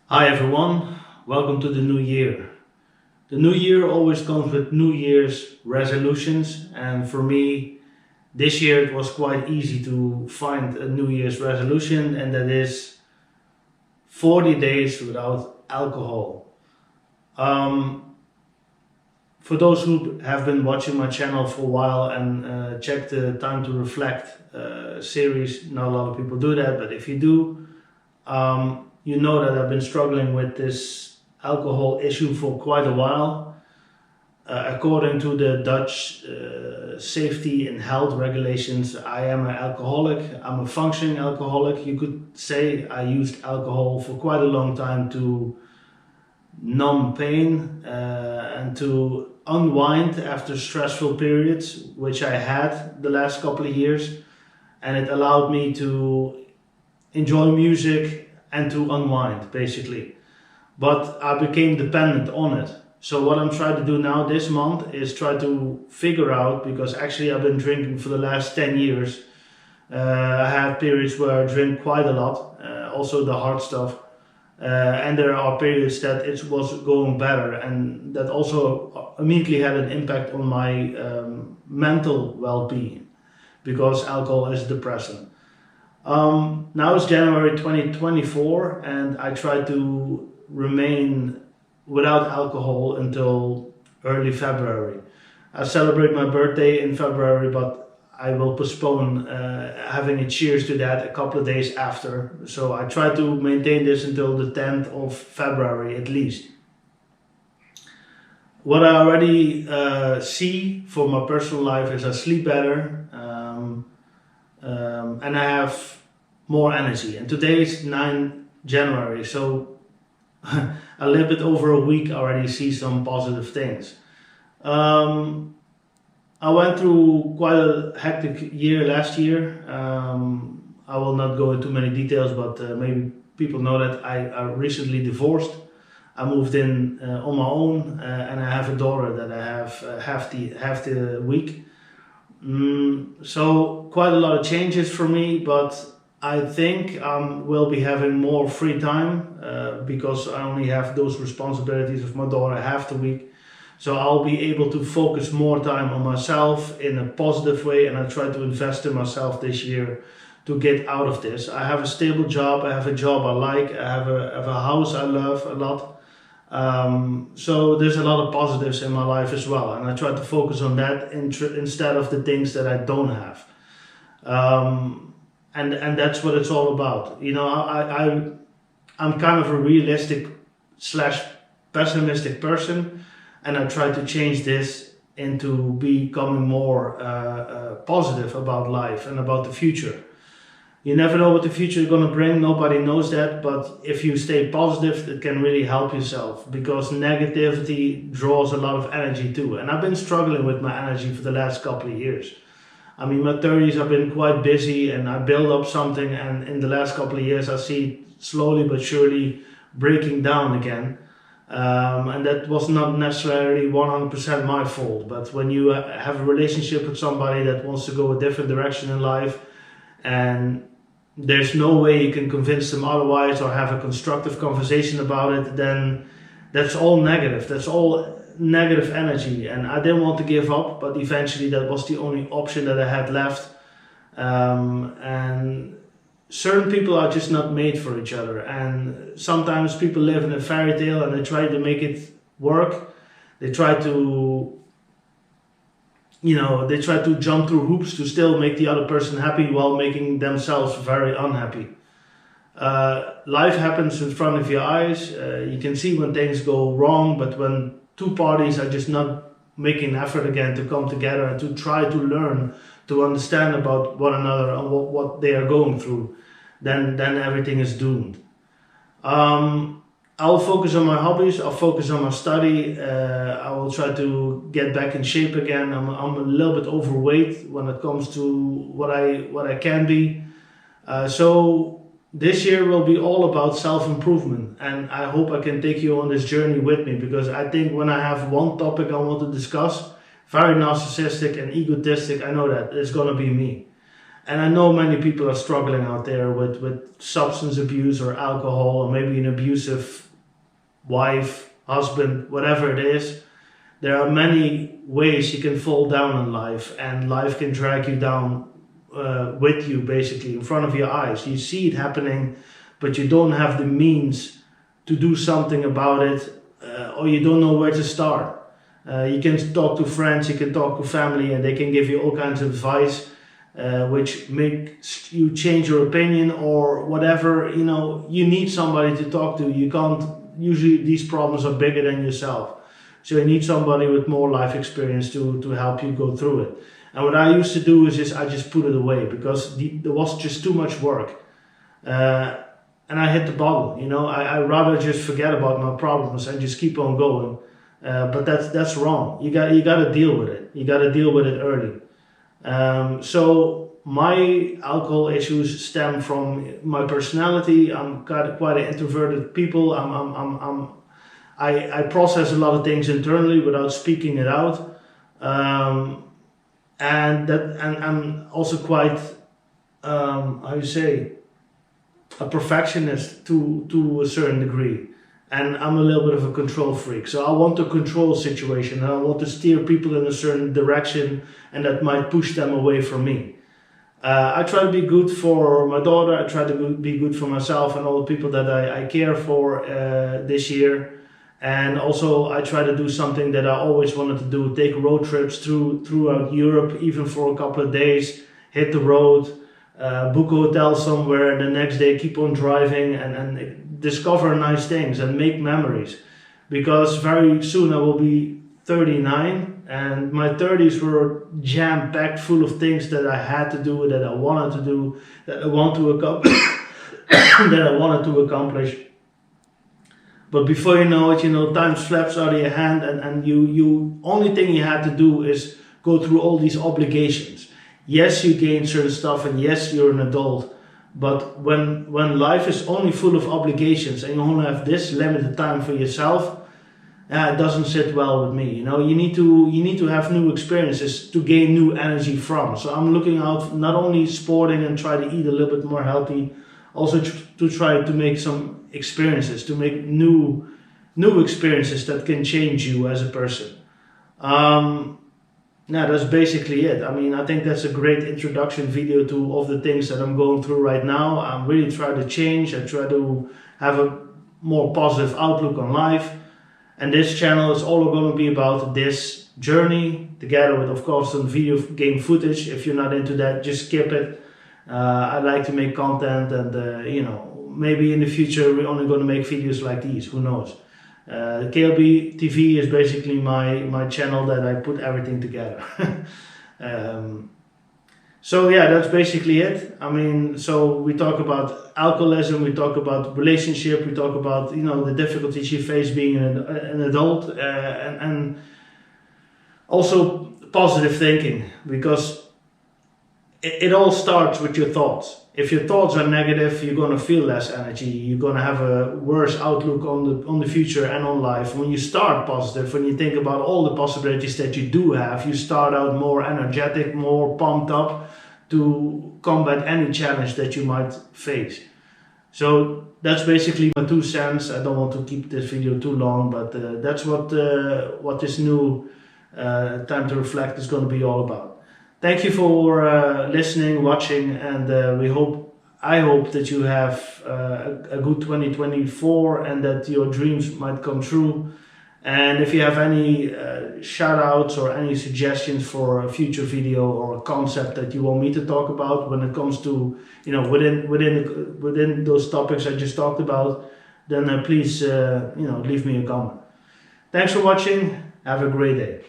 Hi everyone, welcome to the new year. The new year always comes with New Year's resolutions, and for me, this year it was quite easy to find a New Year's resolution, and that is 40 days without alcohol. Um, for those who have been watching my channel for a while and check the Time to Reflect series, not a lot of people do that, but if you do, you know that I've been struggling with this alcohol issue for quite a while. According to the Dutch safety and health regulations, I am an alcoholic. I'm a functioning alcoholic. You could say I used alcohol for quite a long time to numb pain and to unwind after stressful periods, which I had the last couple of years. And it allowed me to enjoy music and to unwind basically. But I became dependent on it. So what I'm trying to do now this month is try to figure out, because actually I've been drinking for the last 10 years. I have periods where I drink quite a lot, also the hard stuff. And there are periods that it was going better, and that also immediately had an impact on my mental well-being, because alcohol is depressant. Now it's January 2024, and I try to remain without alcohol until early February. I celebrate my birthday in February, but I will postpone having a cheers to that a couple of days after. So I try to maintain this until the 10th of February at least. What I already see for my personal life is I sleep better. And I have more energy. And today is 9 January, so a little bit over a week I already see some positive things. I went through quite a hectic year last year. I will not go into many details, but maybe people know that I recently divorced. I moved in on my own, and I have a daughter that I have half the week. So quite a lot of changes for me, but I think we'll be having more free time because I only have those responsibilities of my daughter half the week. So I'll be able to focus more time on myself in a positive way, and I try to invest in myself this year to get out of this. I have a stable job, I have a job I like, I have a house I love a lot. So there's a lot of positives in my life as well, and I try to focus on that instead of the things that I don't have. And that's what it's all about. You know, I'm kind of a realistic slash pessimistic person, and I try to change this into becoming more positive about life and about the future. You never know what the future is going to bring, nobody knows that, but if you stay positive, it can really help yourself, because negativity draws a lot of energy too. And I've been struggling with my energy for the last couple of years. I mean, my 30s I've been quite busy, and I build up something, and in the last couple of years I see it slowly but surely breaking down again. And that was not necessarily 100% my fault, but when you have a relationship with somebody that wants to go a different direction in life, and there's no way you can convince them otherwise or have a constructive conversation about it, then that's all negative. That's all negative energy. And I didn't want to give up, but eventually that was the only option that I had left. And certain people are just not made for each other. And sometimes people live in a fairy tale and they try to make it work. They try to jump through hoops to still make the other person happy while making themselves very unhappy. Life happens in front of your eyes. You can see when things go wrong, but when two parties are just not making an effort again to come together and to try to learn to understand about one another and what they are going through, then everything is doomed. I'll focus on my hobbies, I'll focus on my study, I will try to get back in shape again. I'm a little bit overweight when it comes to what I can be. So this year will be all about self-improvement, and I hope I can take you on this journey with me, because I think when I have one topic I want to discuss, very narcissistic and egotistic, I know that it's gonna be me. And I know many people are struggling out there with substance abuse or alcohol, or maybe an abusive wife, husband, whatever it is. There are many ways you can fall down in life, and life can drag you down with you, basically, in front of your eyes. You see it happening, but you don't have the means to do something about it, or you don't know where to start. You can talk to friends, you can talk to family, and they can give you all kinds of advice, which makes you change your opinion or whatever. You know, you need somebody to talk to. You can't, usually these problems are bigger than yourself. So you need somebody with more life experience to help you go through it. And what I used to do is I just put it away, because there was just too much work. And I hit the bottle, you know. I rather just forget about my problems and just keep on going. But that's wrong. You got to deal with it. You got to deal with it early. So my alcohol issues stem from my personality. I'm quite an introverted people. I process a lot of things internally without speaking it out. And I'm also quite, how you say, a perfectionist to a certain degree. And I'm a little bit of a control freak. So I want to control situation, and I want to steer people in a certain direction, and that might push them away from me. I try to be good for my daughter. I try to be good for myself and all the people that I care for this year. And also I try to do something that I always wanted to do, take road trips throughout Europe, even for a couple of days, hit the road, book a hotel somewhere, and the next day keep on driving and discover nice things and make memories. Because very soon I will be 39, and my 30s were jam-packed full of things that I had to do, that I wanted to do, that I want to accomplish, that I wanted to accomplish. But before you know it, you know, time slips out of your hand, and you only thing you had to do is go through all these obligations. Yes, you gain certain stuff, and yes, you're an adult. But when life is only full of obligations and you only have this limited time for yourself, it doesn't sit well with me. You know, you need to have new experiences to gain new energy from. So I'm looking out not only sporting and try to eat a little bit more healthy, also to try to make some experiences, to make new experiences that can change you as a person. That's basically it. I mean, I think that's a great introduction video to all the things that I'm going through right now. I'm really trying to change. I try to have a more positive outlook on life. And this channel is all going to be about this journey, together with, of course, some video game footage. If you're not into that, just skip it. I like to make content, and you know, maybe in the future we're only going to make videos like these. Who knows? KLB TV is basically my channel that I put everything together. So yeah, that's basically it. I mean, so we talk about alcoholism, we talk about relationship, we talk about, you know, the difficulties you face being an adult, and also positive thinking, because it all starts with your thoughts. If your thoughts are negative, you're going to feel less energy. You're going to have a worse outlook on the future and on life. When you start positive, when you think about all the possibilities that you do have, you start out more energetic, more pumped up to combat any challenge that you might face. So that's basically my 2 cents. I don't want to keep this video too long, but that's what this new Time to Reflect is going to be all about. Thank you for listening, watching, and I hope that you have a good 2024 and that your dreams might come true. And if you have any shout outs or any suggestions for a future video or a concept that you want me to talk about when it comes to, you know, within those topics I just talked about, then please, you know, leave me a comment. Thanks for watching. Have a great day.